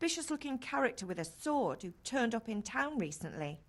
suspicious-looking character with a sword who turned up in town recently.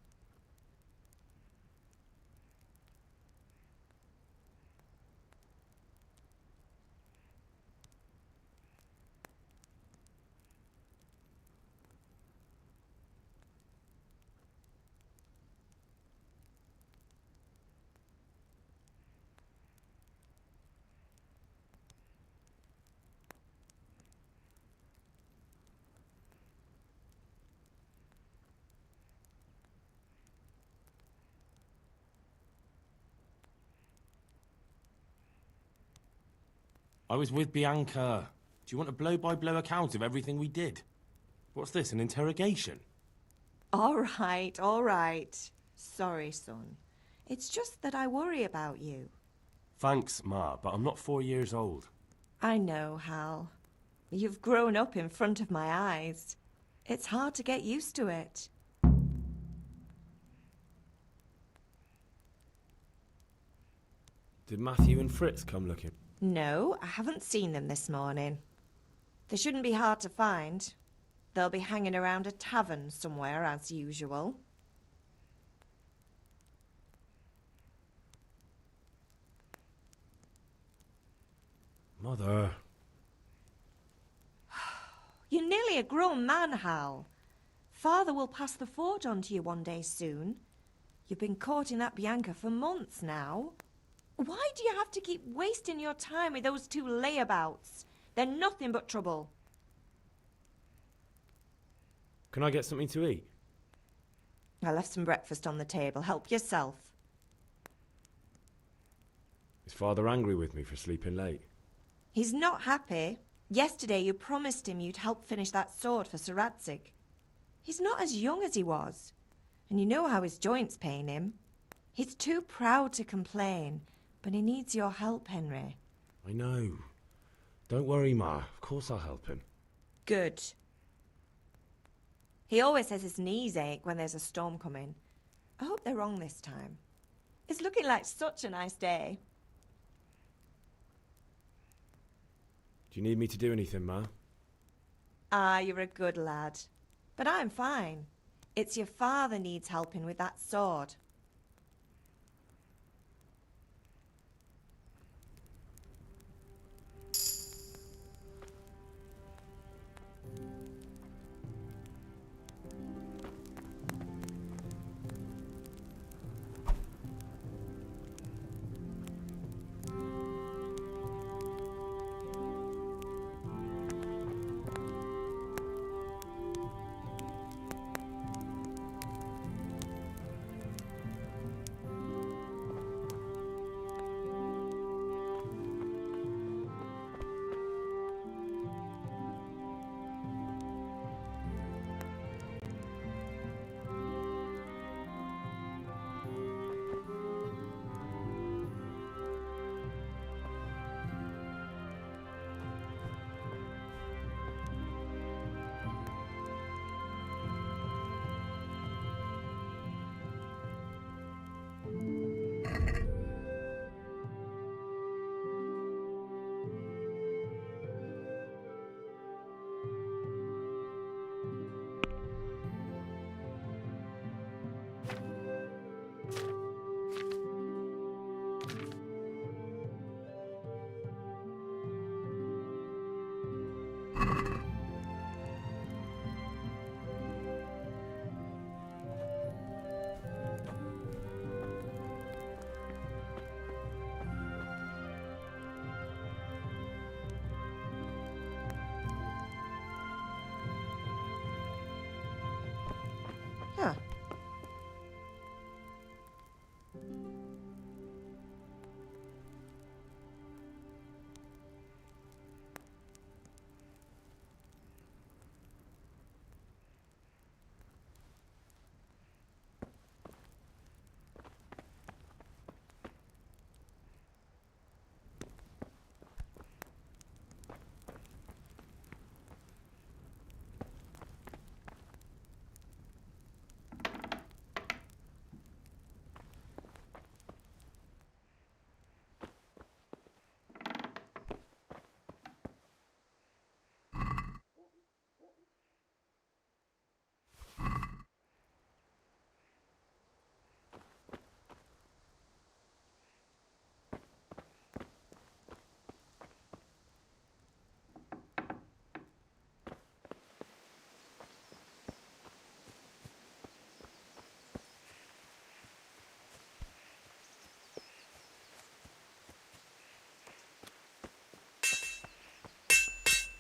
I was with Bianca. Do you want a blow-by-blow account of everything we did? What's this, an interrogation? All right. Sorry, son. It's just that I worry about you. Thanks, Ma, but I'm not 4 years old. I know, Hal. You've grown up in front of my eyes. It's hard to get used to it. Did Matthew and Fritz come looking? No, I haven't seen them this morning. They shouldn't be hard to find. They'll be hanging around a tavern somewhere, as usual. Mother. You're nearly a grown man, Hal. Father will pass the forge on to you one day soon. You've been courting that Bianca for months now. Why do you have to keep wasting your time with those two layabouts? They're nothing but trouble. Can I get something to eat? I left some breakfast on the table. Help yourself. Is Father angry with me for sleeping late? He's not happy. Yesterday you promised him you'd help finish that sword for Sir Radzig. He's not as young as he was. And you know how his joints pain him. He's too proud to complain, but he needs your help, Henry. I know. Don't worry, Ma. Of course I'll help him. Good. He always says his knees ache when there's a storm coming. I hope they're wrong this time. It's looking like such a nice day. Do you need me to do anything, Ma? Ah, you're a good lad. But I'm fine. It's your father needs helping with that sword.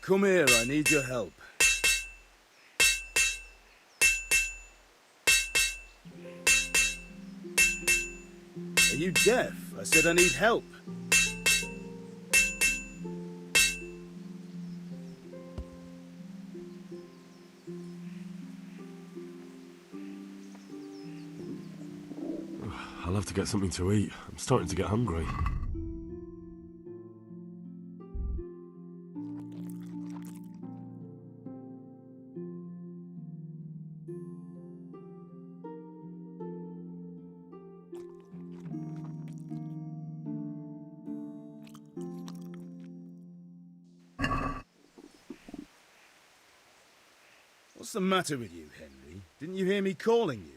Come here, I need your help. Are you deaf? I said I need help. I'll have to get something to eat. I'm starting to get hungry. What's the matter with you, Henry? Didn't you hear me calling you?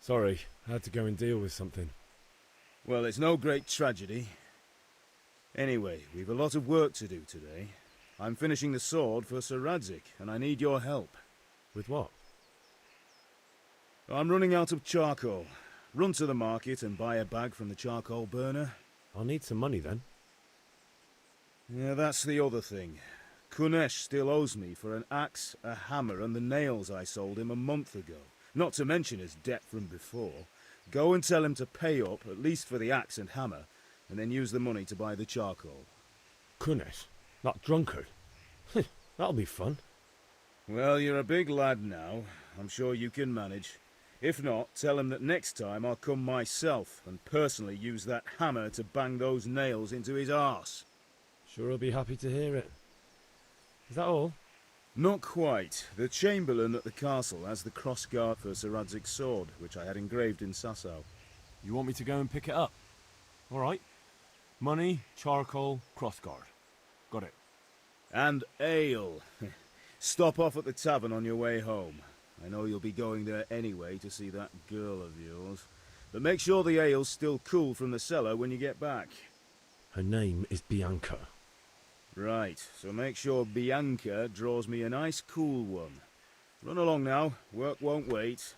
Sorry, I had to go and deal with something. Well, it's no great tragedy. Anyway, we've a lot of work to do today. I'm finishing the sword for Sir Radzig, and I need your help. With what? I'm running out of charcoal. Run to the market and buy a bag from the charcoal burner. I'll need some money then. Yeah, that's the other thing. Kunesh still owes me for an axe, a hammer, and the nails I sold him a month ago. Not to mention his debt from before. Go and tell him to pay up, at least for the axe and hammer, and then use the money to buy the charcoal. Kunesh? That drunkard? That'll be fun. Well, you're a big lad now. I'm sure you can manage. If not, tell him that next time I'll come myself and personally use that hammer to bang those nails into his arse. Sure he'll be happy to hear it. Is that all? Not quite. The Chamberlain at the castle has the crossguard for Sir Radzig's sword, which I had engraved in Sasau. You want me to go and pick it up? All right. Money, charcoal, crossguard. Got it. And ale. Stop off at the tavern on your way home. I know you'll be going there anyway to see that girl of yours. But make sure the ale's still cool from the cellar when you get back. Her name is Bianca. Right, so make sure Bianca draws me a nice cool one. Run along now, work won't wait.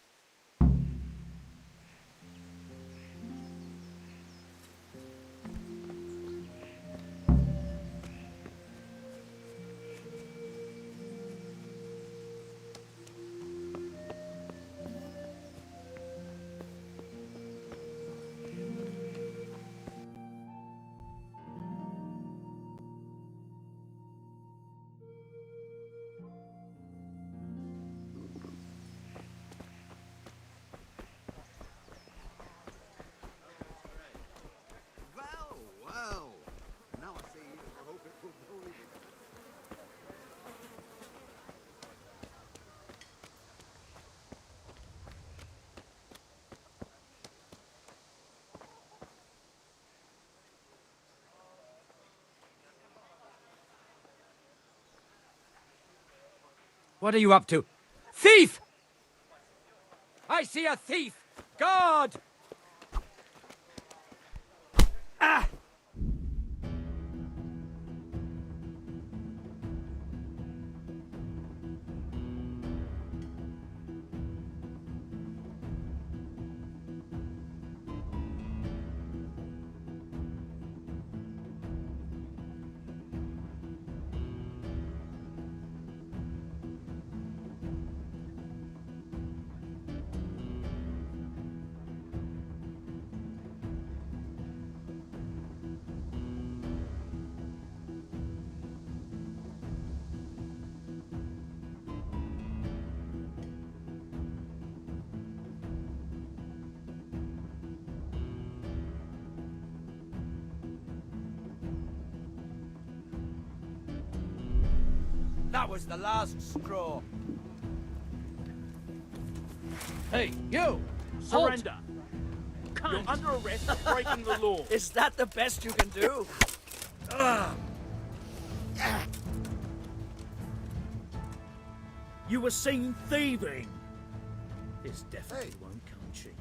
Well, now I see you. I hope it will go easy. What are you up to? Thief! I see a thief! Guard! Ah! That was the last straw. Hey, you! Surrender! You're under arrest for breaking the law. Is that the best you can do? You were seen thieving. This definitely won't come cheap.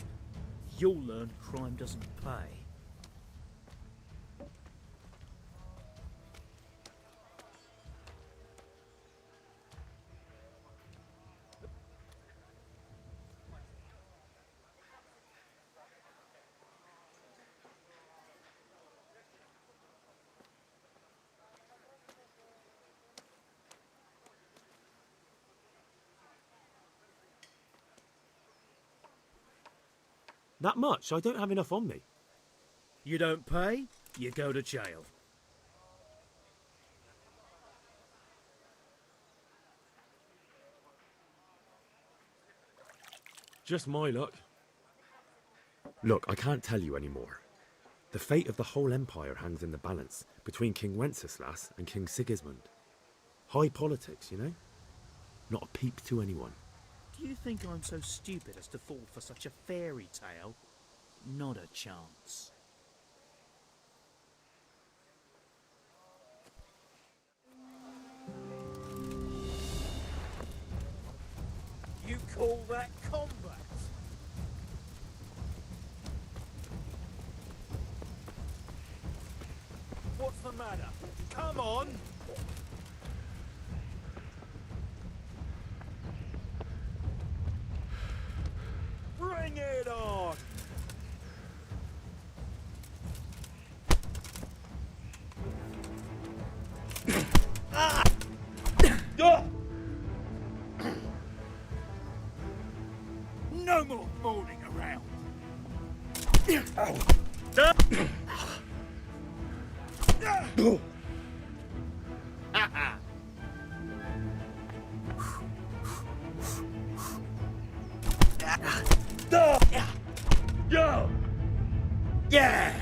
You'll learn crime doesn't pay. That much? I don't have enough on me. You don't pay, you go to jail. Just my luck. Look, I can't tell you anymore. The fate of the whole empire hangs in the balance between King Wenceslas and King Sigismund. High politics, you know? Not a peep to anyone. Do you think I'm so stupid as to fall for such a fairy tale? Not a chance. You call that combat? What's the matter? Come on! Bring it on! No more fooling around! Yeah!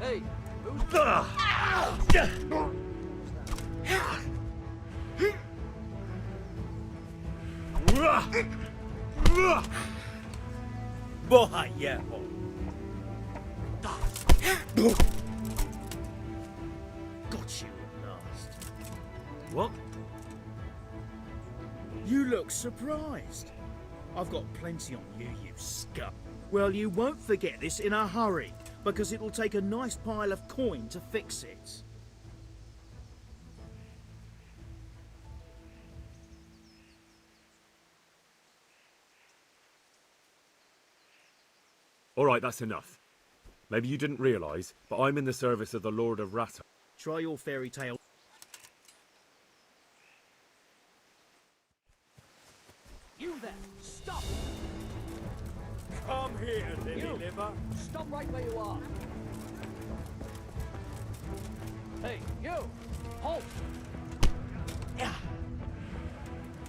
Hey, who's Boy, yeah. Got you at last. What? You look surprised. I've got plenty on you, you scum. Well, you won't forget this in a hurry, because it'll take a nice pile of coin to fix it. All right, that's enough. Maybe you didn't realise, but I'm in the service of the Lord of Rata. Try your fairy tale. You there? Stop! Come here, Lily Liver. Stop right where you are. Hey, you! Halt! Yeah.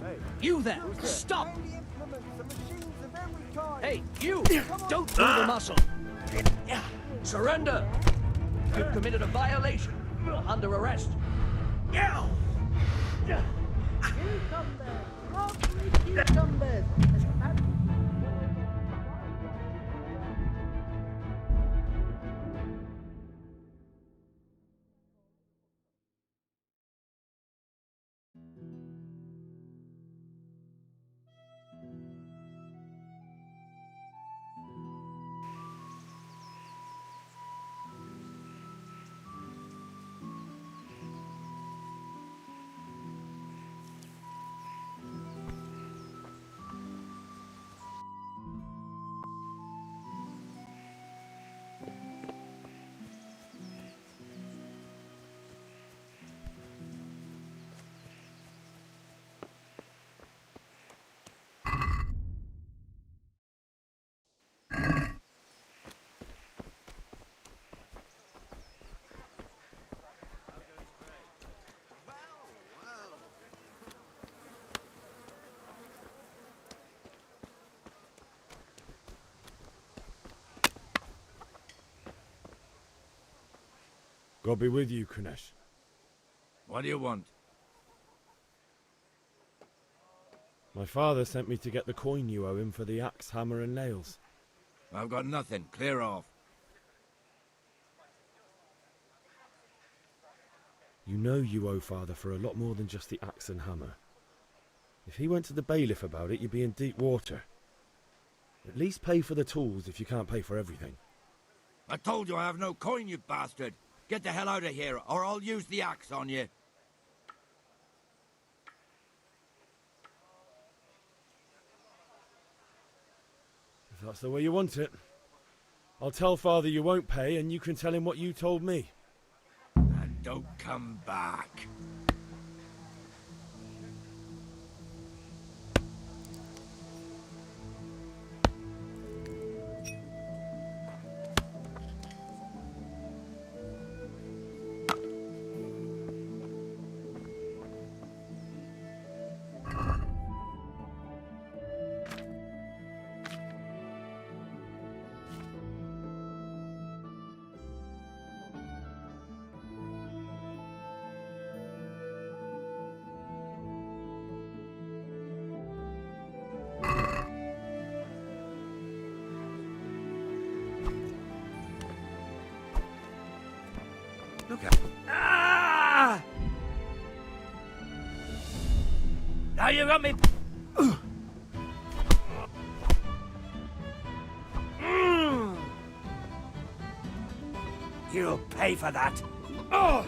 Hey, You there! Stop! find the implements, the machines of every kind. Hey, you! Don't move a muscle! Yeah. Surrender! You've committed a violation. You're under arrest. Yeah. Cucumbers! Lovely cucumbers! God be with you, Kunesh. What do you want? My father sent me to get the coin you owe him for the axe, hammer and nails. I've got nothing. Clear off. You know you owe father for a lot more than just the axe and hammer. If he went to the bailiff about it, you'd be in deep water. At least pay for the tools if you can't pay for everything. I told you I have no coin, you bastard. Get the hell out of here, or I'll use the axe on you. If that's the way you want it. I'll tell father you won't pay, and you can tell him what you told me. And don't come back. Look at... Ah! Now you got me... You'll pay for that. Oh!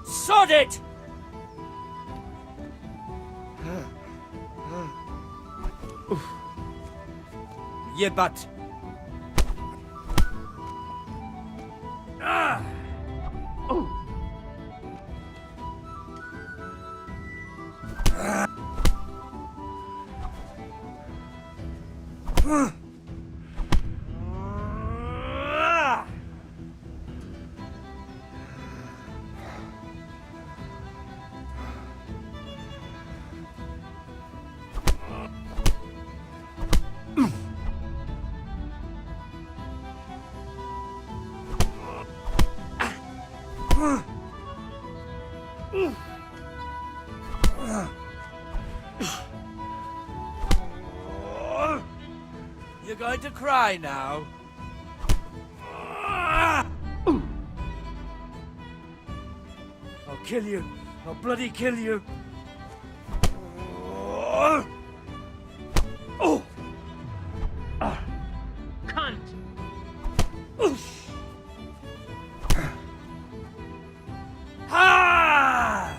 Sod it! Yeah, but... Ah! Oh! Ah! You're going to cry now. I'll kill you. I'll bloody kill you. Oh! Cunt! Ha!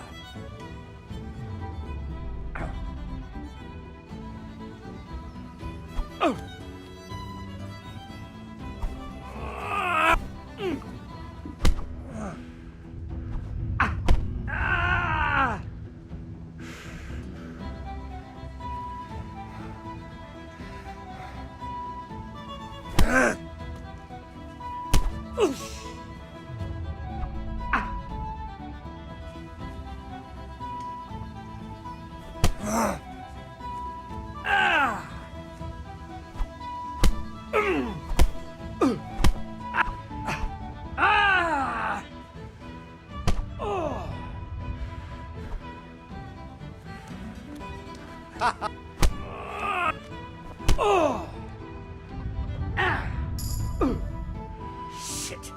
Oh! Shit.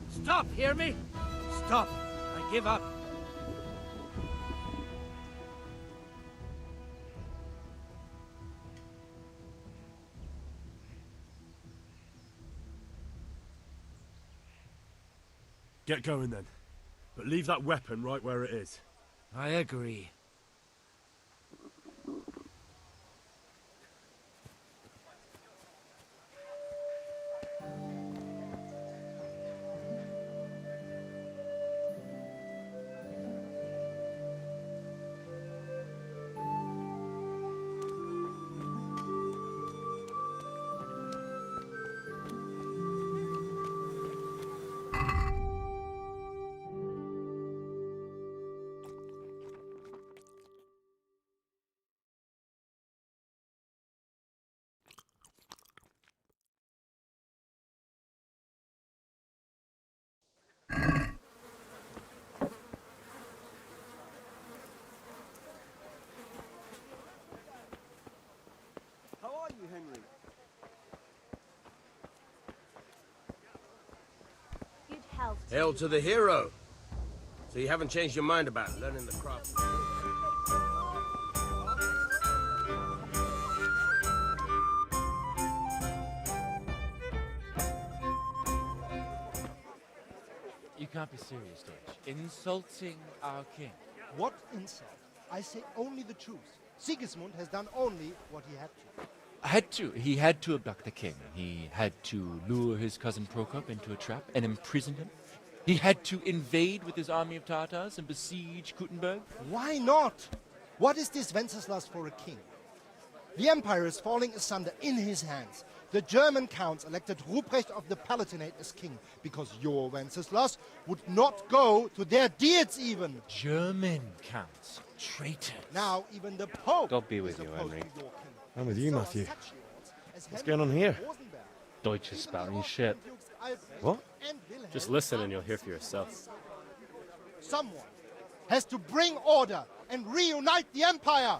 Stop, hear me? Stop. I give up. Get going then. But leave that weapon right where it is. I agree. Hail to the hero. So you haven't changed your mind about learning the craft? You can't be serious, Deutsch. Insulting our king. What insult? I say only the truth. Sigismund has done only what he had to. He had to abduct the king. He had to lure his cousin Prokop into a trap and imprison him. He had to invade with his army of Tatars and besiege Kuttenberg. Why not? What is this Wenceslas for a king? The empire is falling asunder in his hands. The German counts elected Ruprecht of the Palatinate as king because your Wenceslas would not go to their deeds even. German counts. Traitors. Now even the Pope God be with is you, opposed Henry. to your king. I'm with you, So are Matthew. such lords as What's Henry going on here? of Rosenberg, Deutsch is spouting shit. Dukes Albrecht What? and Wilhelm Just listen are and you'll hear for yourself. Someone has to bring order and reunite the empire.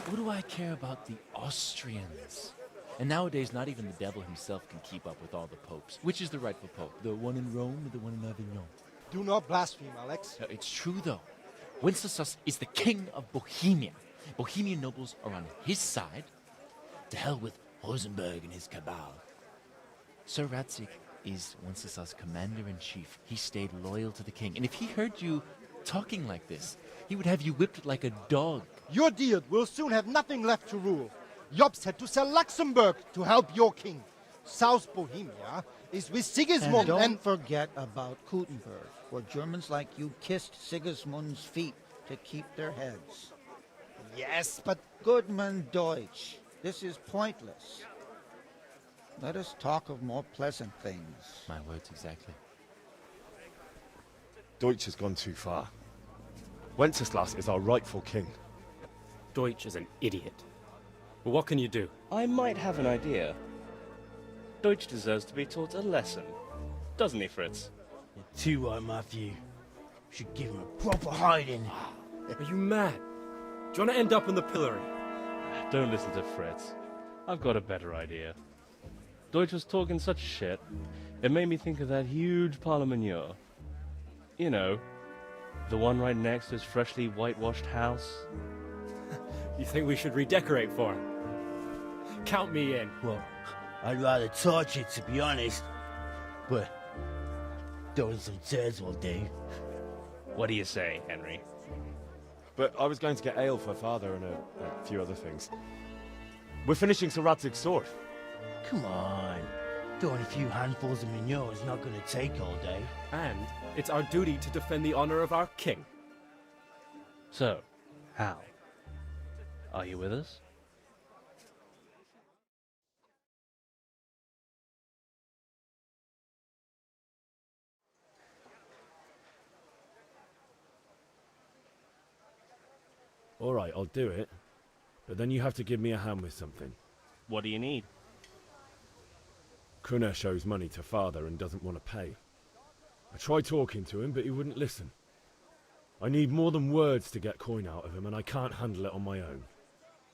What do I care about the Austrians? And nowadays, not even the devil himself can keep up with all the popes. Which is the rightful pope? The one in Rome or the one in Avignon? Do not blaspheme, Alex. It's true, though. Wenceslas is the king of Bohemia. Bohemian nobles are on his side. To hell with Rosenberg and his cabal. Sir Ratzik is Wenceslas' commander-in-chief. He stayed loyal to the king. And if he heard you talking like this, he would have you whipped like a dog. Your Diet will soon have nothing left to rule. Jobst had to sell Luxembourg to help your king. South Bohemia is with Sigismund And don't forget about Kuttenberg, where Germans like you kissed Sigismund's feet to keep their heads. Yes, but Goodman Deutsch, this is pointless. Let us talk of more pleasant things. My words exactly. Deutsch has gone too far. Wenceslas is our rightful king. Deutsch is an idiot. But what can you do? I might have an idea. Deutsch deserves to be taught a lesson. Doesn't he, Fritz? You're too right, Matthew. Should give him a proper hiding. Are you mad? Do you want to end up in the pillory? Don't listen to Fritz. I've got a better idea. Deutsch was talking such shit, it made me think of that huge parliament. You know, the one right next to his freshly whitewashed house. You think we should redecorate for him? Count me in. Well, I'd rather torch it, to be honest. But throwing some tears will do. What do you say, Henry? But I was going to get ale for father and a few other things. We're finishing Sir Radzig's sword. Come on. Throwing a few handfuls of manure is not going to take all day. And it's our duty to defend the honor of our king. So, Hal, are you with us? All right, I'll do it. But then you have to give me a hand with something. What do you need? Kunesh owes money to father and doesn't want to pay. I tried talking to him, but he wouldn't listen. I need more than words to get coin out of him, and I can't handle it on my own.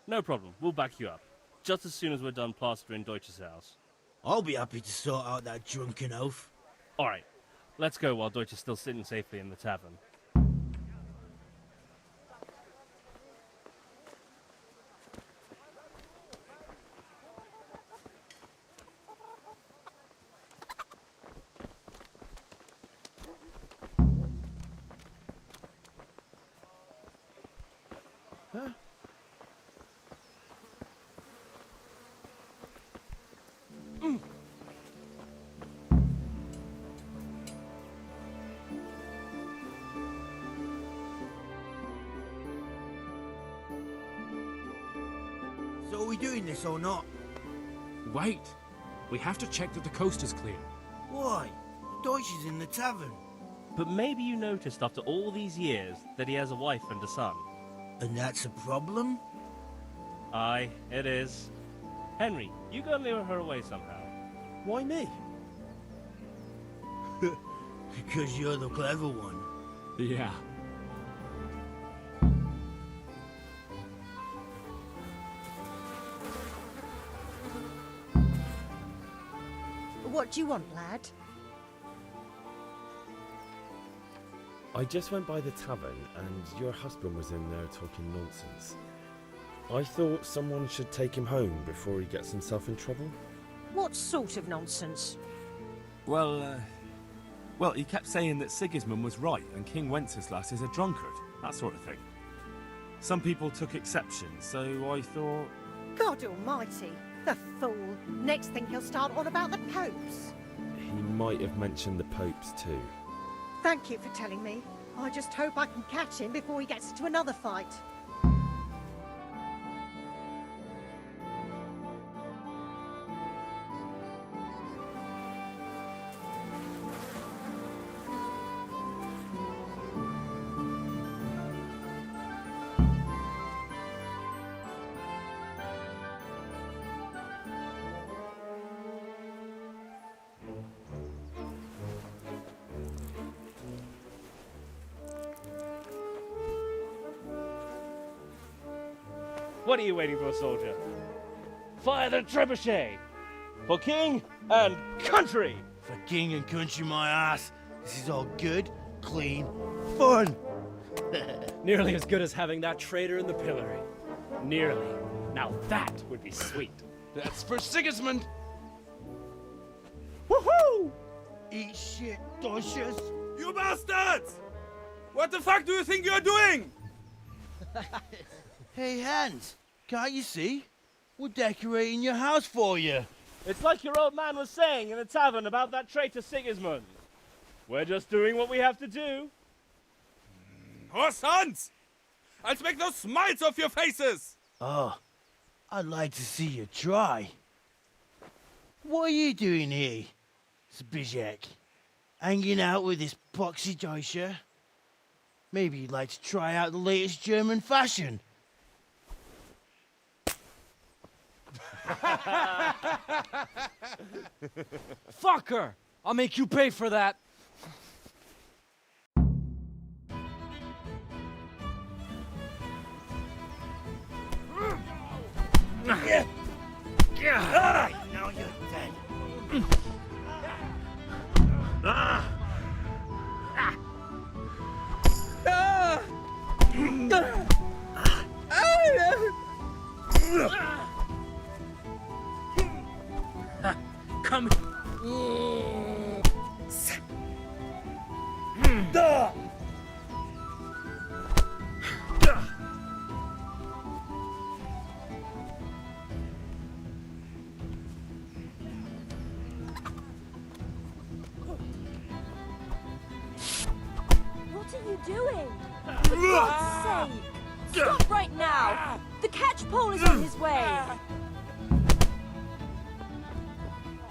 No problem. We'll back you up. Just as soon as we're done plastering Deutsch's house. I'll be happy to sort out that drunken oaf. All right. Let's go while Deutsch is still sitting safely in the tavern. So are we doing this or not? Wait. We have to check that the coast is clear. Why? Deutsch is in the tavern. But maybe you noticed after all these years that he has a wife and a son. And that's a problem? Aye, it is. Henry, you go lure her away somehow. Why me? Because you're the clever one. Yeah. What do you want, lad? I just went by the tavern and your husband was in there talking nonsense. I thought someone should take him home before he gets himself in trouble. What sort of nonsense? Well, he kept saying that Sigismund was right and King Wenceslas is a drunkard, that sort of thing. Some people took exception, so I thought... God almighty, the fool. Next thing he'll start on about the popes. He might have mentioned the popes too. Thank you for telling me. I just hope I can catch him before he gets into another fight. What are you waiting for, soldier? Fire the trebuchet! For king and country! For king and country, my ass. This is all good, clean, fun. Nearly as good as having that traitor in the pillory. Nearly. Now that would be sweet. That's for Sigismund! Woohoo! Eat shit, doshes. You bastards! What the fuck do you think you're doing? Hey, Hans, can't you see? We're decorating your house for you. It's like your old man was saying in the tavern about that traitor Sigismund. We're just doing what we have to do. Oh, sons! I'll make those smiles off your faces! Oh, I'd like to see you try. What are you doing here, Zbyszek? Hanging out with this poxy Deutscher? Maybe you'd like to try out the latest German fashion. Fucker! I'll make you pay for that. Now you're dead. Come. What are you doing? For God's sake! Stop right now! The catchpole is on his way!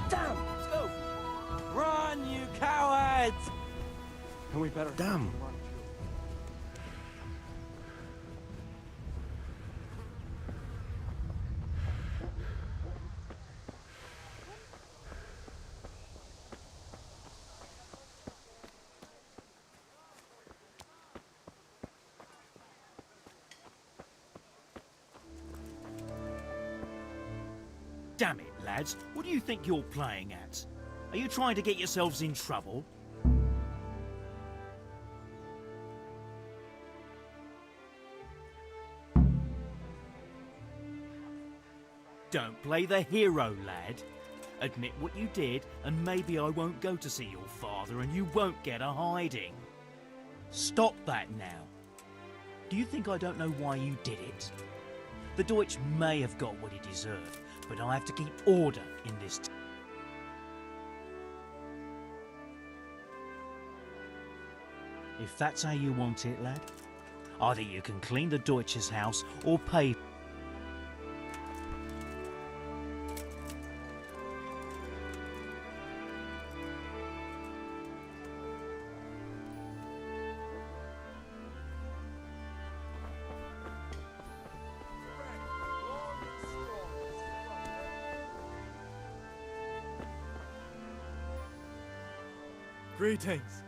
Damn! Let's go! Run, you cowards! And we better... Damn! Damn it, lads. What do you think you're playing at? Are you trying to get yourselves in trouble? Don't play the hero, lad. Admit what you did, and maybe I won't go to see your father and you won't get a hiding. Stop that now. Do you think I don't know why you did it? The Deutsch may have got what he deserved, but I have to keep order in this town. If that's how you want it, lad, either you can clean the Deutsch's house or pay. Greetings.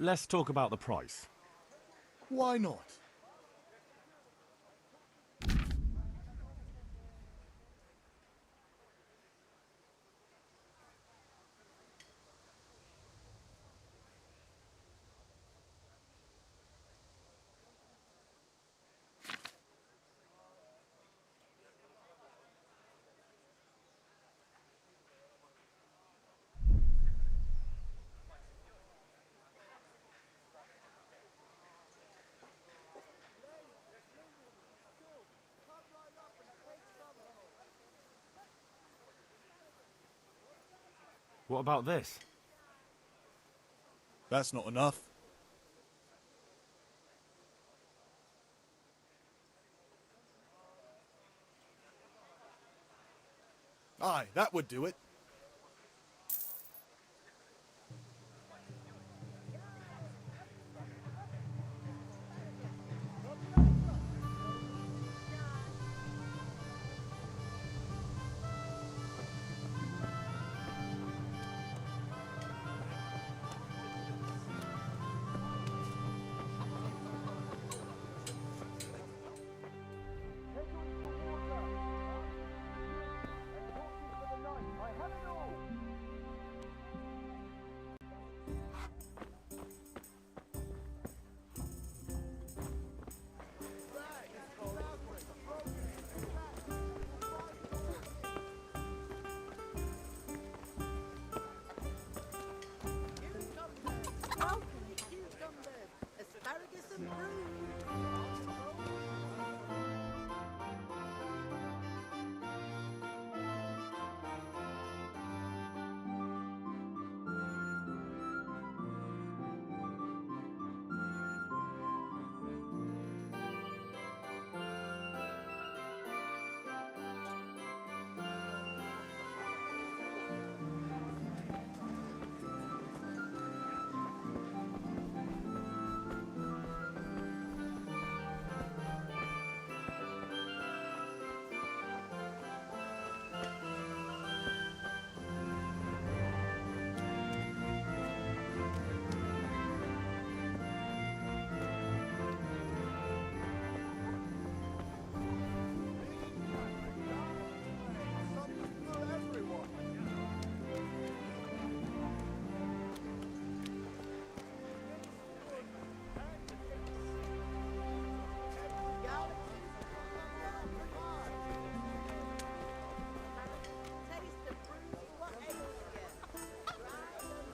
let's talk about the price. Why not? What about this? That's not enough. Aye, that would do it.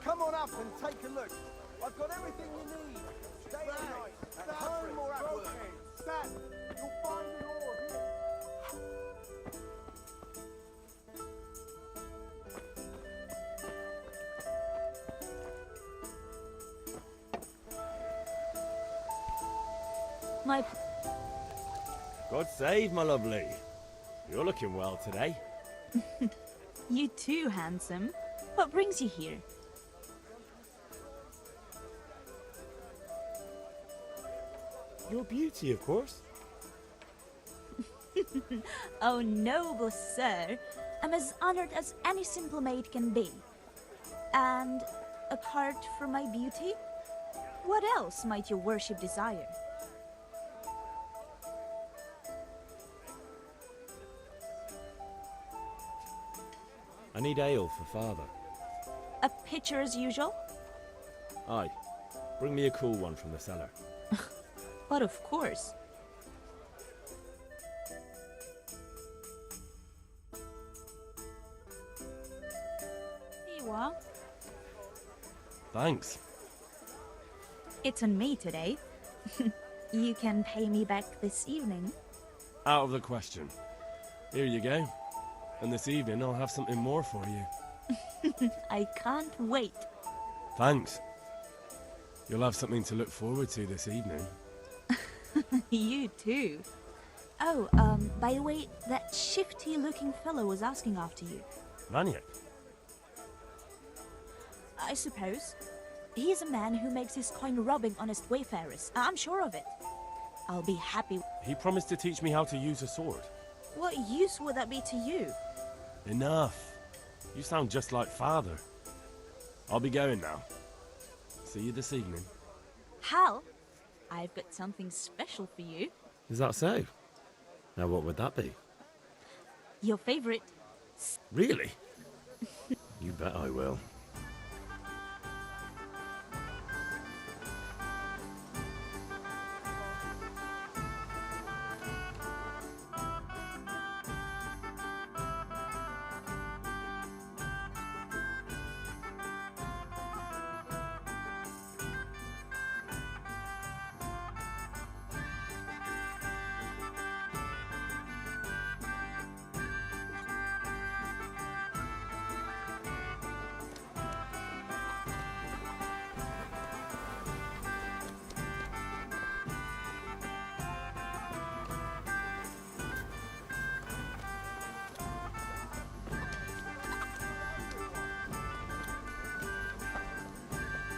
Come on up and take a look. I've got everything you need. Day and night, at home or at work. Stan, you'll find it all here. My... God save, my lovely. You're looking well today. You too, handsome. What brings you here? Your beauty, of course. Oh, noble sir. I'm as honored as any simple maid can be. And apart from my beauty, what else might your worship desire? I need ale for father. A pitcher as usual? Aye. Bring me a cool one from the cellar. But of course. Here you are. Thanks. It's on me today. You can pay me back this evening. Out of the question. Here you go. And this evening I'll have something more for you. I can't wait. Thanks. You'll have something to look forward to this evening. You too. Oh, by the way, that shifty-looking fellow was asking after you. Vanya? I suppose. He's a man who makes his coin robbing honest wayfarers. I'm sure of it. I'll be happy. He promised to teach me how to use a sword. What use would that be to you? Enough. You sound just like father. I'll be going now. See you this evening. Hal, I've got something special for you. Is that so? Now, what would that be? Your favorite. Really? You bet I will.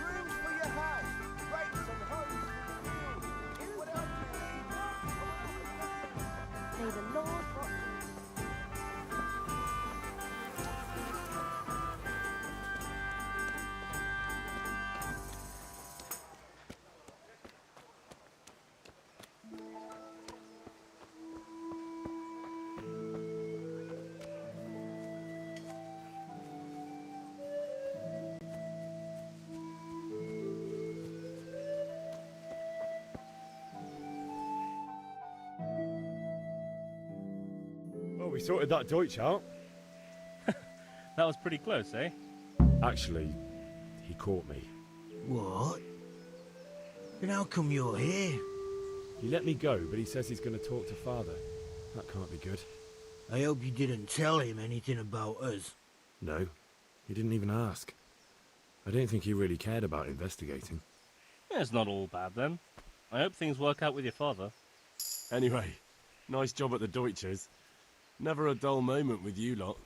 Rooms for your house. Rakes and hoes for the field. Whatever you need. May the Lord watch you. Well, we sorted that Deutsch out. That was pretty close, eh? Actually, he caught me. What? Then how come you're here? He let me go, but he says he's going to talk to Father. That can't be good. I hope you didn't tell him anything about us. No, he didn't even ask. I don't think he really cared about investigating. Yeah, it's not all bad then. I hope things work out with your father. Anyway, nice job at the Deutsches. Never a dull moment with you lot.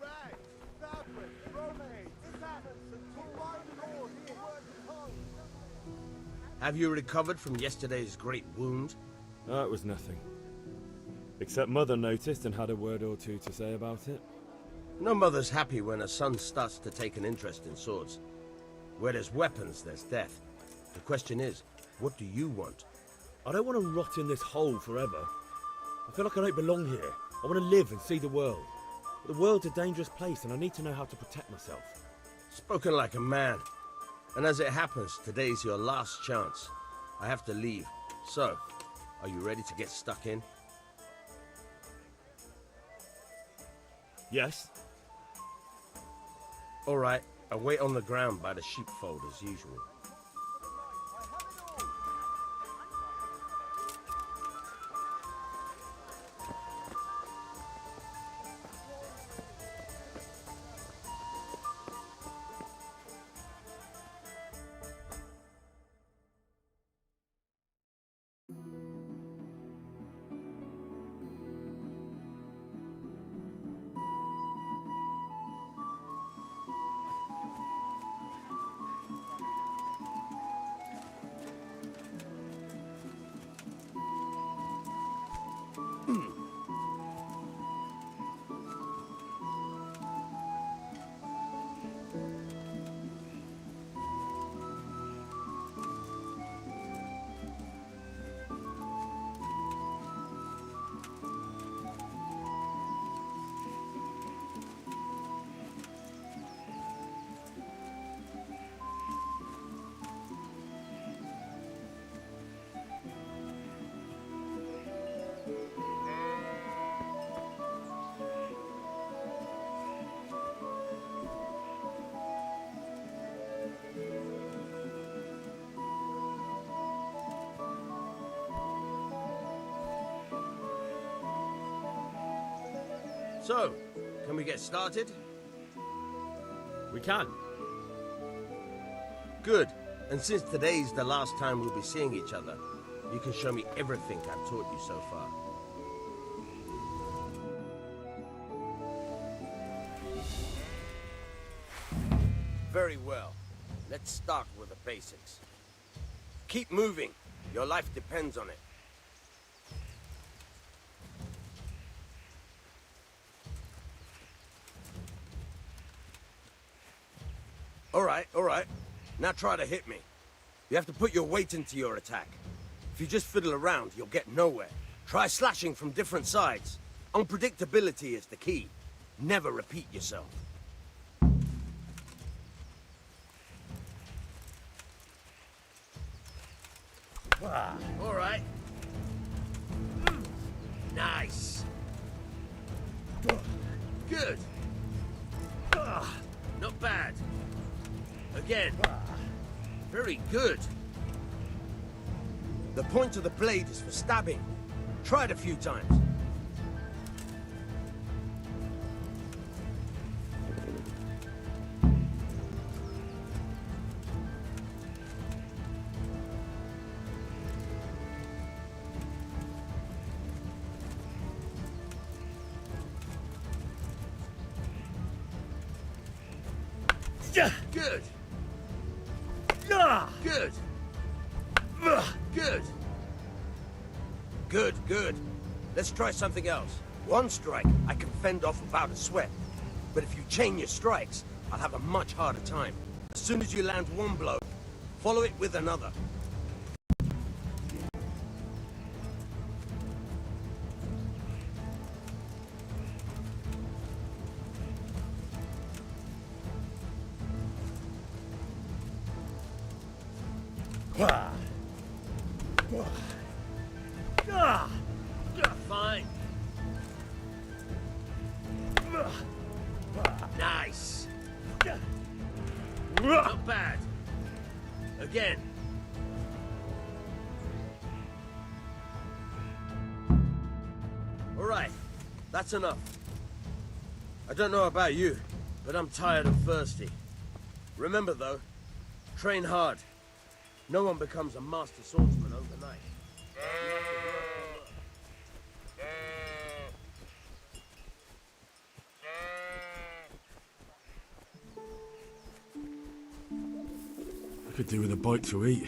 Rags, fabric, romance, satins, and combined all here. Work at home. Have you recovered from yesterday's great wound? Oh, it was nothing. Except Mother noticed and had a word or two to say about it. No mother's happy when a son starts to take an interest in swords. Where there's weapons, there's death. The question is, what do you want? I don't want to rot in this hole forever. I feel like I don't belong here. I want to live and see the world. But the world's a dangerous place and I need to know how to protect myself. Spoken like a man. And as it happens, today's your last chance. I have to leave. So, are you ready to get stuck in? Yes. All right, I'll wait on the ground by the sheepfold as usual. So, can we get started? We can. Good. And since today's the last time we'll be seeing each other, you can show me everything I've taught you so far. Very well. Let's start with the basics. Keep moving. Your life depends on it. All right. Now try to hit me. You have to put your weight into your attack. If you just fiddle around, you'll get nowhere. Try slashing from different sides. Unpredictability is the key. Never repeat yourself. All right. Nice. Good. Not bad. Again. Very good. The point of the blade is for stabbing. Try it a few times. Good. Good. Good. Good. Let's try something else. One strike I can fend off without a sweat. But if you chain your strikes, I'll have a much harder time. As soon as you land one blow, follow it with another. Fine. Nice. Not bad. Again. All right. That's enough. I don't know about you, but I'm tired and thirsty. Remember, though, train hard. No one becomes a master swordsman overnight. I could do with a bite to eat.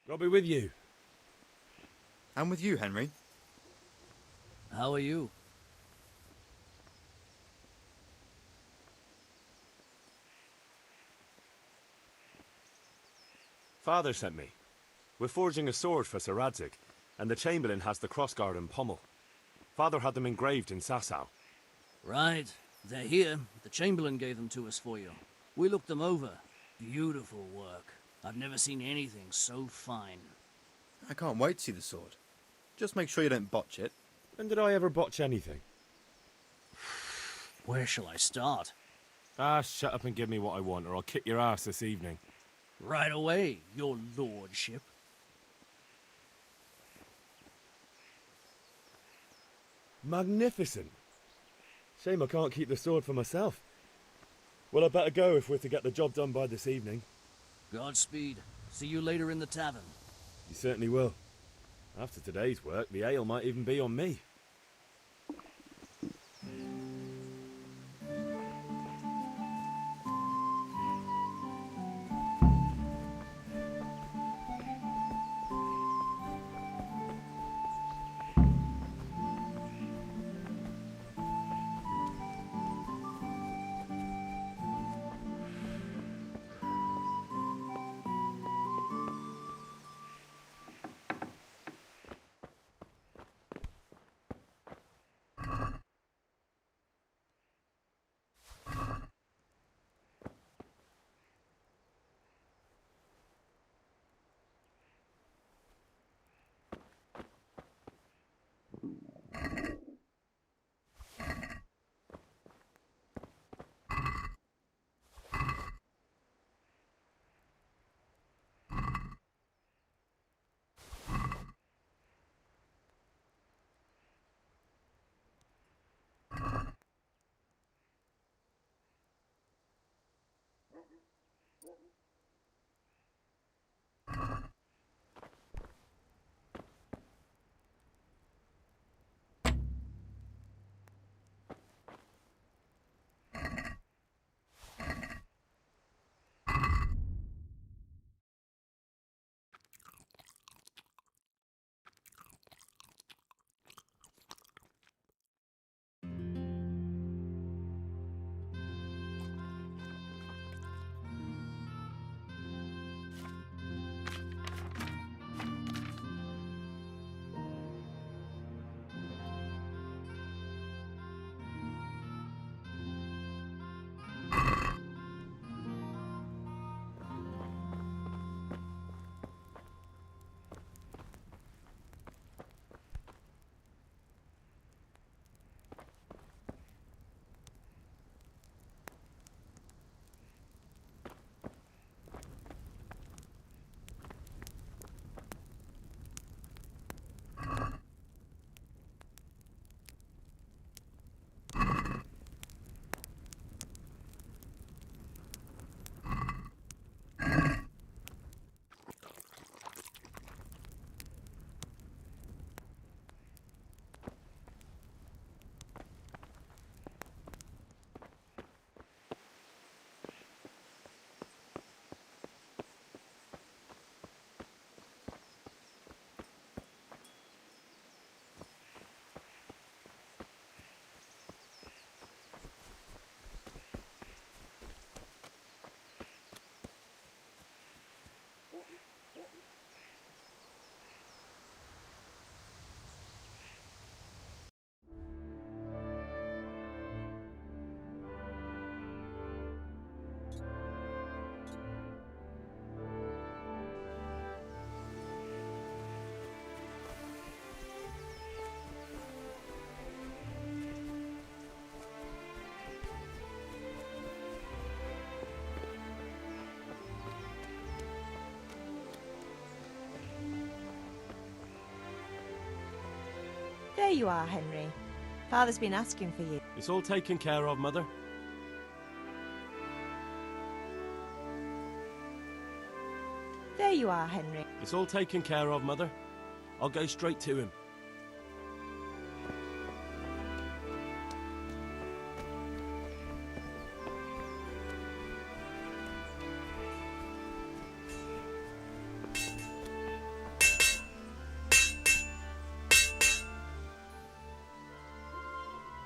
I'll be with you. And with you, Henry. How are you? Father sent me. We're forging a sword for Sir Radzig, and the Chamberlain has the crossguard and pommel. Father had them engraved in Sasau. Right. They're here. The Chamberlain gave them to us for you. We looked them over. Beautiful work. I've never seen anything so fine. I can't wait to see the sword. Just make sure you don't botch it. When did I ever botch anything? Where shall I start? Shut up and give me what I want, or I'll kick your ass this evening. Right away, your lordship. Magnificent. Shame I can't keep the sword for myself. Well, I better go if we're to get the job done by this evening. Godspeed. See you later in the tavern. You certainly will. After today's work, the ale might even be on me. There you are, Henry. Father's been asking for you. It's all taken care of, Mother. There you are, Henry. It's all taken care of, Mother. I'll go straight to him.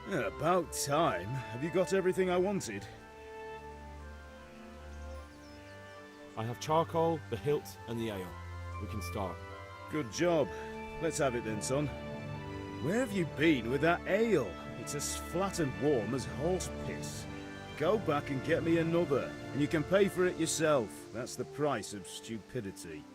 Yeah, about time. Have you got everything I wanted? I have charcoal, the hilt, and the ale. We can start. Good job. Let's have it then, son. Where have you been with that ale? It's as flat and warm as horse piss. Go back and get me another, and you can pay for it yourself. That's the price of stupidity.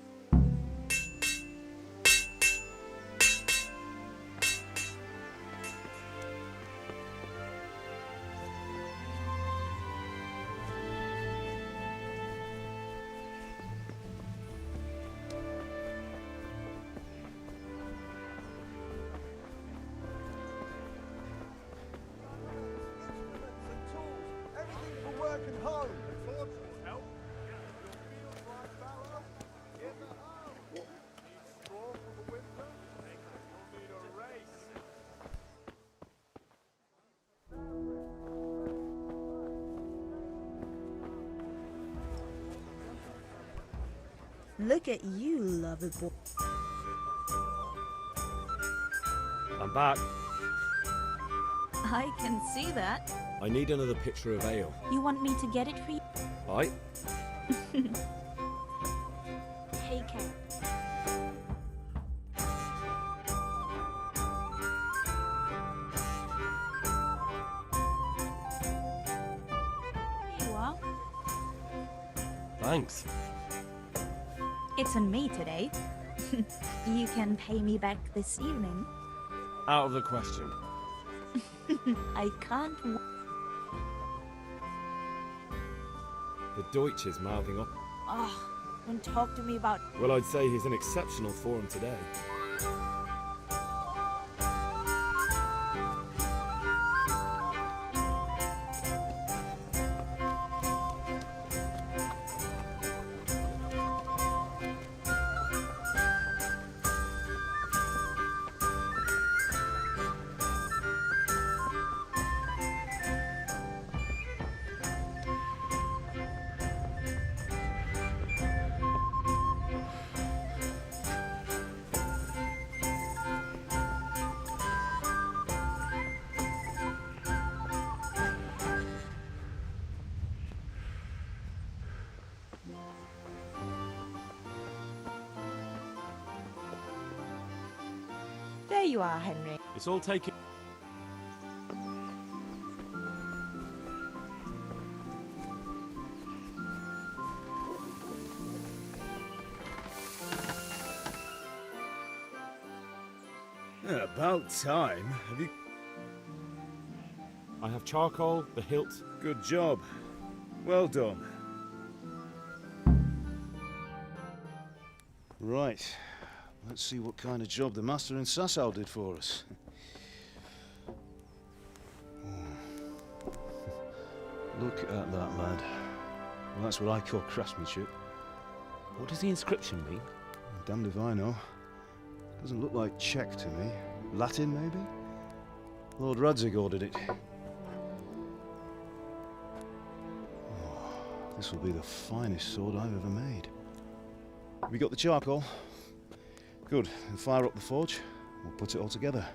Everything for work and home. Look at you, lover boy. I'm back. I can see that. I need another pitcher of ale. You want me to get it for you? Aye. Take care. Here you are. Thanks. It's on me today. You can pay me back this evening. Out of the question. I can't. The Deutsch is mouthing up. Oh, don't talk to me about. Well, I'd say he's in exceptional form today. you are, Henry. It's all taken. About time. Have you... I have charcoal, the hilt. Good job. Well done. Right. Let's see what kind of job the master in Sasau did for us. Look at that, lad. Well, that's what I call craftsmanship. What does the inscription mean? Damned if I know. Doesn't look like Czech to me. Latin, maybe? Lord Radzig ordered it. Oh, this will be the finest sword I've ever made. Have you got the charcoal? Good. Then fire up the forge. We'll put it all together.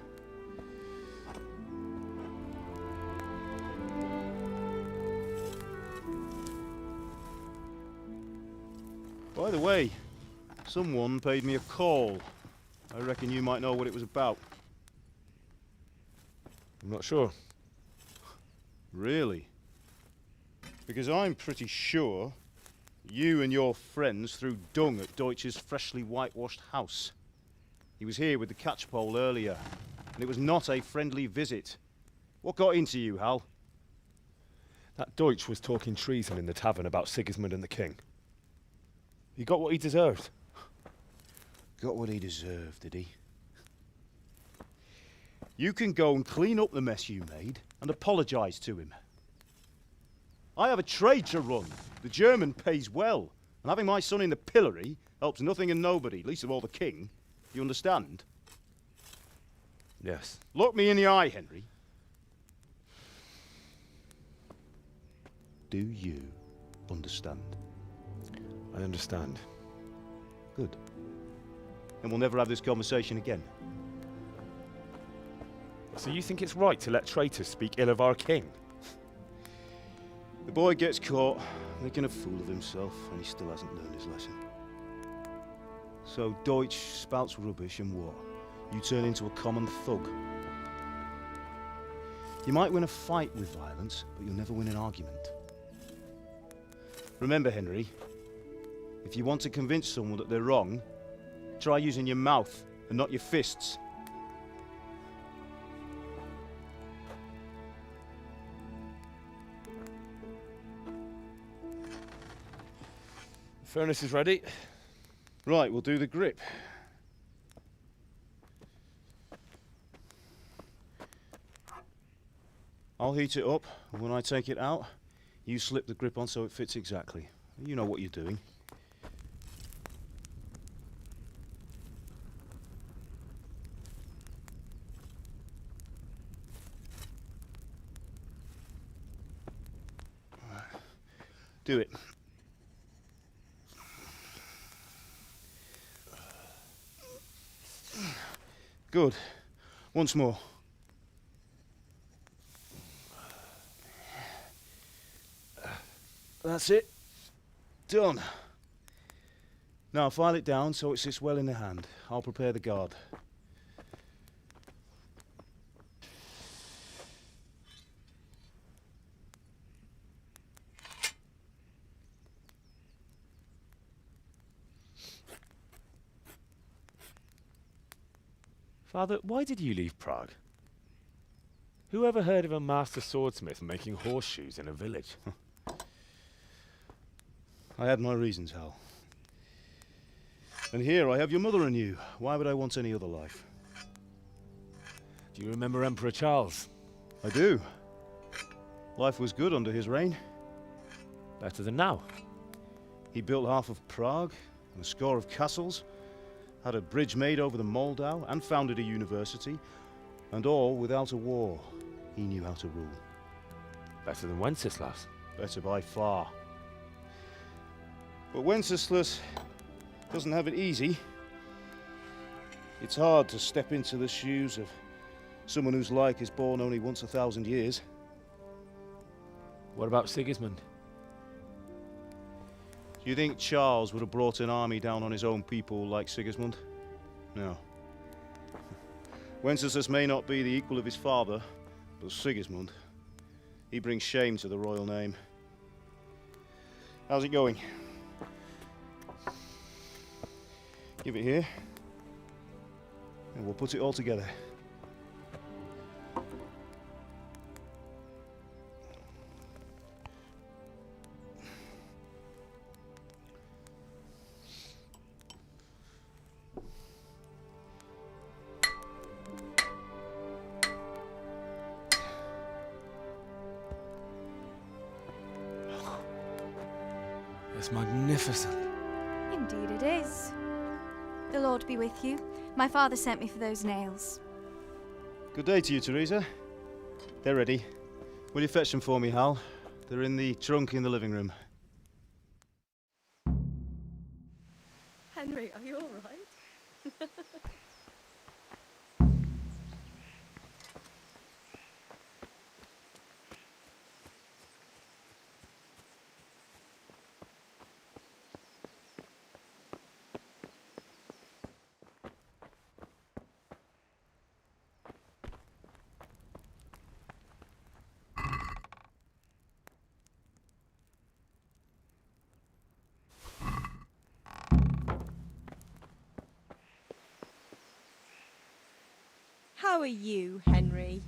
By the way, someone paid me a call. I reckon you might know what it was about. I'm not sure. Really? Because I'm pretty sure you and your friends threw dung at Deutsch's freshly whitewashed house. He was here with the catchpole earlier, and it was not a friendly visit. What got into you, Hal? That Deutsch was talking treason in the tavern about Sigismund and the king. He got what he deserved. Got what he deserved, did he? You can go and clean up the mess you made and apologise to him. I have a trade to run. The German pays well, and having my son in the pillory helps nothing and nobody, least of all the king. You understand? Yes. Look me in the eye, Henry. Do you understand? I understand. Good. And we'll never have this conversation again. So you think it's right to let traitors speak ill of our king? The boy gets caught, making a fool of himself, and he still hasn't learned his lesson. So Deutsch spouts rubbish, and what? You turn into a common thug. You might win a fight with violence, but you'll never win an argument. Remember, Henry, if you want to convince someone that they're wrong, try using your mouth and not your fists. The furnace is ready. Right, we'll do the grip. I'll heat it up, and when I take it out, you slip the grip on so it fits exactly. You know what you're doing. Do it. Good. Once more. That's it. Done. Now file it down so it sits well in the hand. I'll prepare the guard. Father, why did you leave Prague? Who ever heard of a master swordsmith making horseshoes in a village? I had my reasons, Hal. And here I have your mother and you. Why would I want any other life? Do you remember Emperor Charles? I do. Life was good under his reign. Better than now. He built half of Prague, and a score of castles, had a bridge made over the Moldau, and founded a university, and all without a war. He knew how to rule. Better than Wenceslas. Better by far. But Wenceslas doesn't have it easy. It's hard to step into the shoes of someone whose like is born only once 1,000 years. What about Sigismund? Do you think Charles would have brought an army down on his own people like Sigismund? No. Wenceslas may not be the equal of his father, but Sigismund, he brings shame to the royal name. How's it going? Give it here, and we'll put it all together. It's magnificent. Indeed it is. The Lord be with you. My father sent me for those nails. Good day to you, Teresa. They're ready. Will you fetch them for me, Hal? They're in the trunk in the living room. Henry, are you all right? How are you, Henry?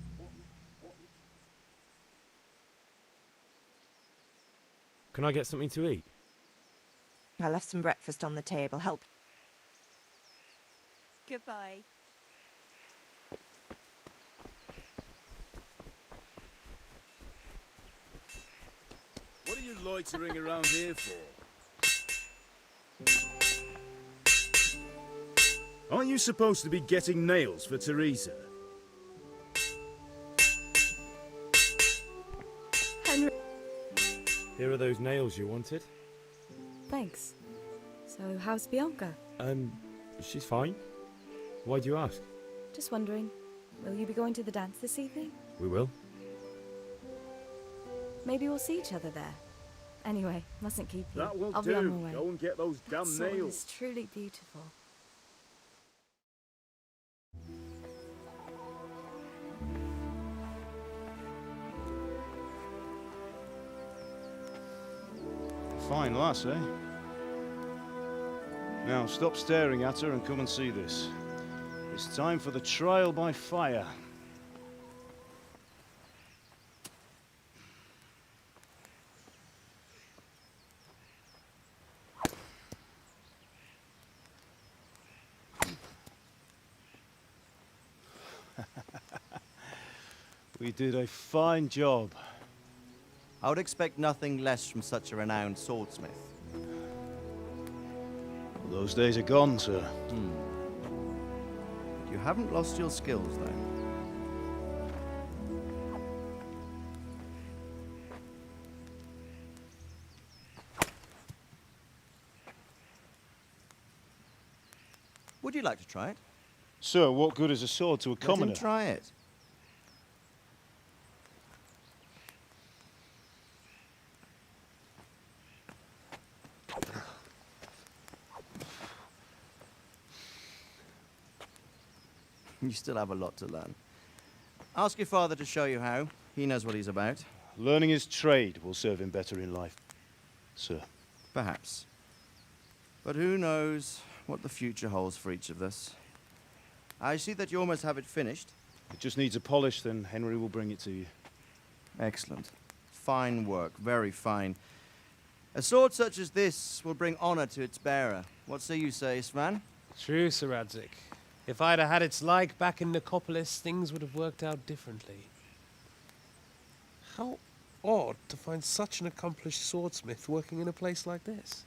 Can I get something to eat? I left some breakfast on the table. Help. Goodbye. What are you loitering around here for? Aren't you supposed to be getting nails for Teresa? Henry. Here are those nails you wanted. Thanks. So, how's Bianca? She's fine. Why do you ask? Just wondering, will you be going to the dance this evening? We will. Maybe we'll see each other there. Anyway, mustn't keep you. That will I'll do. be on my way. Go and get those damn That sword nails. is truly beautiful. Fine lass, eh? Now, stop staring at her and come and see this. It's time for the trial by fire. We did a fine job. I would expect nothing less from such a renowned swordsmith. Well, those days are gone, sir. You haven't lost your skills, though. Would you like to try it? Sir, what good is a sword to a commoner? Let him try it. You still have a lot to learn. Ask your father to show you how. He knows what he's about. Learning his trade will serve him better in life, sir. Perhaps. But who knows what the future holds for each of us. I see that you almost have it finished. It just needs a polish, then Henry will bring it to you. Excellent. Fine work, very fine. A sword such as this will bring honor to its bearer. What say you, Svan? True, Sir Radzik. If I'd have had its like back in Nicopolis, things would have worked out differently. How odd to find such an accomplished swordsmith working in a place like this.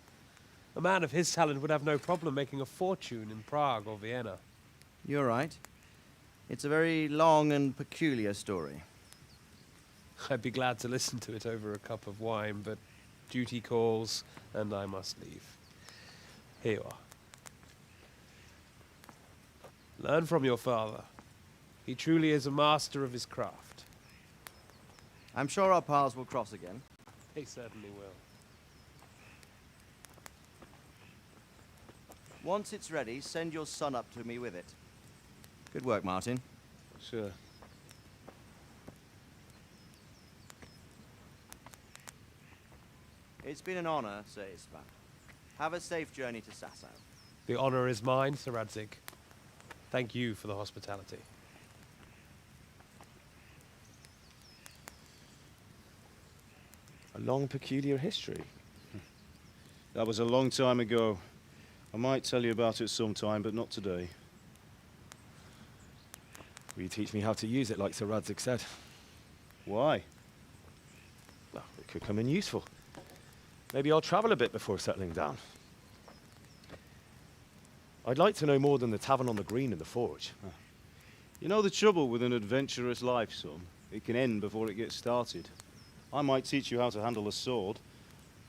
A man of his talent would have no problem making a fortune in Prague or Vienna. You're right. It's a very long and peculiar story. I'd be glad to listen to it over a cup of wine, but duty calls, and I must leave. Here you are. Learn from your father. He truly is a master of his craft. I'm sure our paths will cross again. He certainly will. Once it's ready, send your son up to me with it. Good work, Martin. Sure. It's been an honor, Sir Isvan. Have a safe journey to Sasau. The honor is mine, Sir Radzik. Thank you for the hospitality. A long, peculiar history. That was a long time ago. I might tell you about it sometime, but not today. Will you teach me how to use it like Sir Radzik said? Why? Well, it could come in useful. Maybe I'll travel a bit before settling down. I'd like to know more than the tavern on the green and the forge. You know the trouble with an adventurous life, son? It can end before it gets started. I might teach you how to handle a sword,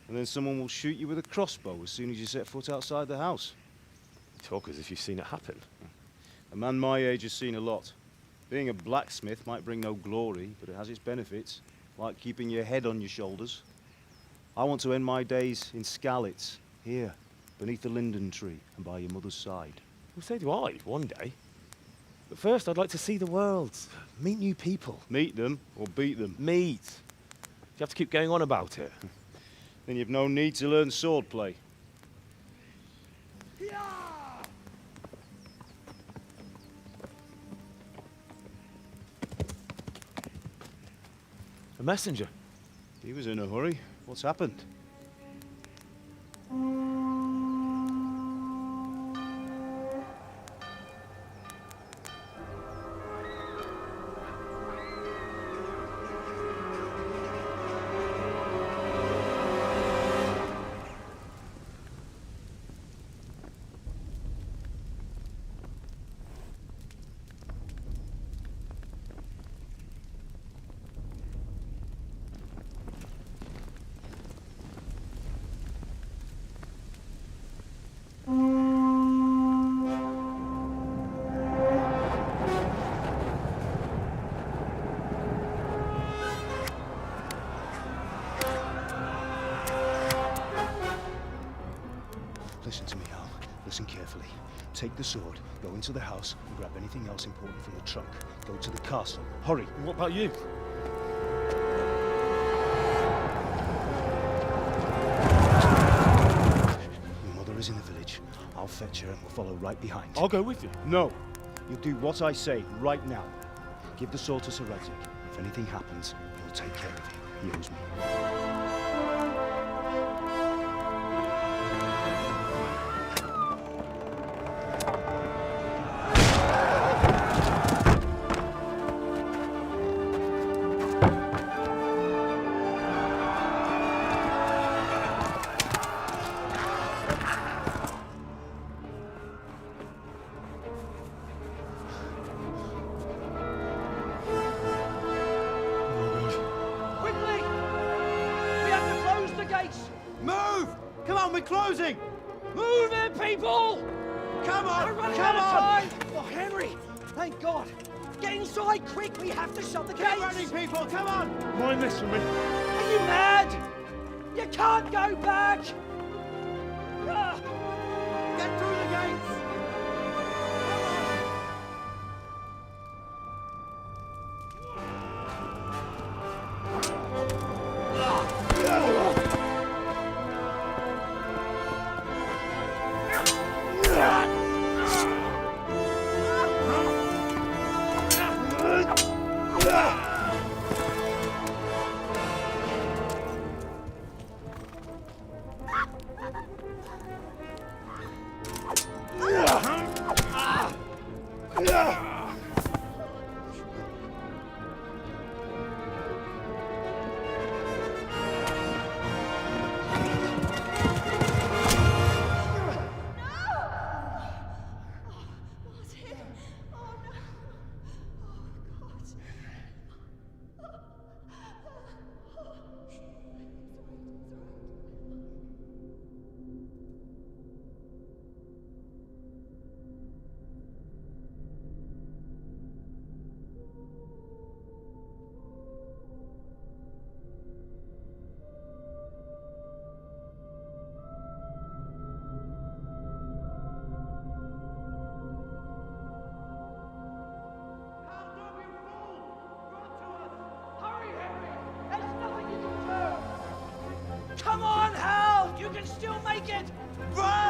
and then someone will shoot you with a crossbow as soon as you set foot outside the house. You talk as if you've seen it happen. A man my age has seen a lot. Being a blacksmith might bring no glory, but it has its benefits, like keeping your head on your shoulders. I want to end my days in Skalitz, here, beneath the linden tree and by your mother's side. Well, so do I, one day. But first, I'd like to see the world, meet new people. Meet them or beat them? Meet. You have to keep going on about it. Then you've no need to learn swordplay. A messenger. He was in a hurry. What's happened? Listen to me, Al. Listen carefully. Take the sword, go into the house, and grab anything else important from the trunk. Go to the castle. Hurry. What about you? Your mother is in the village. I'll fetch her and we'll follow right behind. I'll go with you. No. You'll do what I say right now. Give the sword to Sir Radzik. If anything happens, he'll take care of you. He owes me. Move! Come on, we're closing! Move it, people! Come on! We're running Come out of on! time! Oh, Henry! Thank God! Get inside, quick! We have to shut the gates! Get running, people! Come on! Mind this for me. Are you mad? You can't go back! Ah. Get through the gates! Run!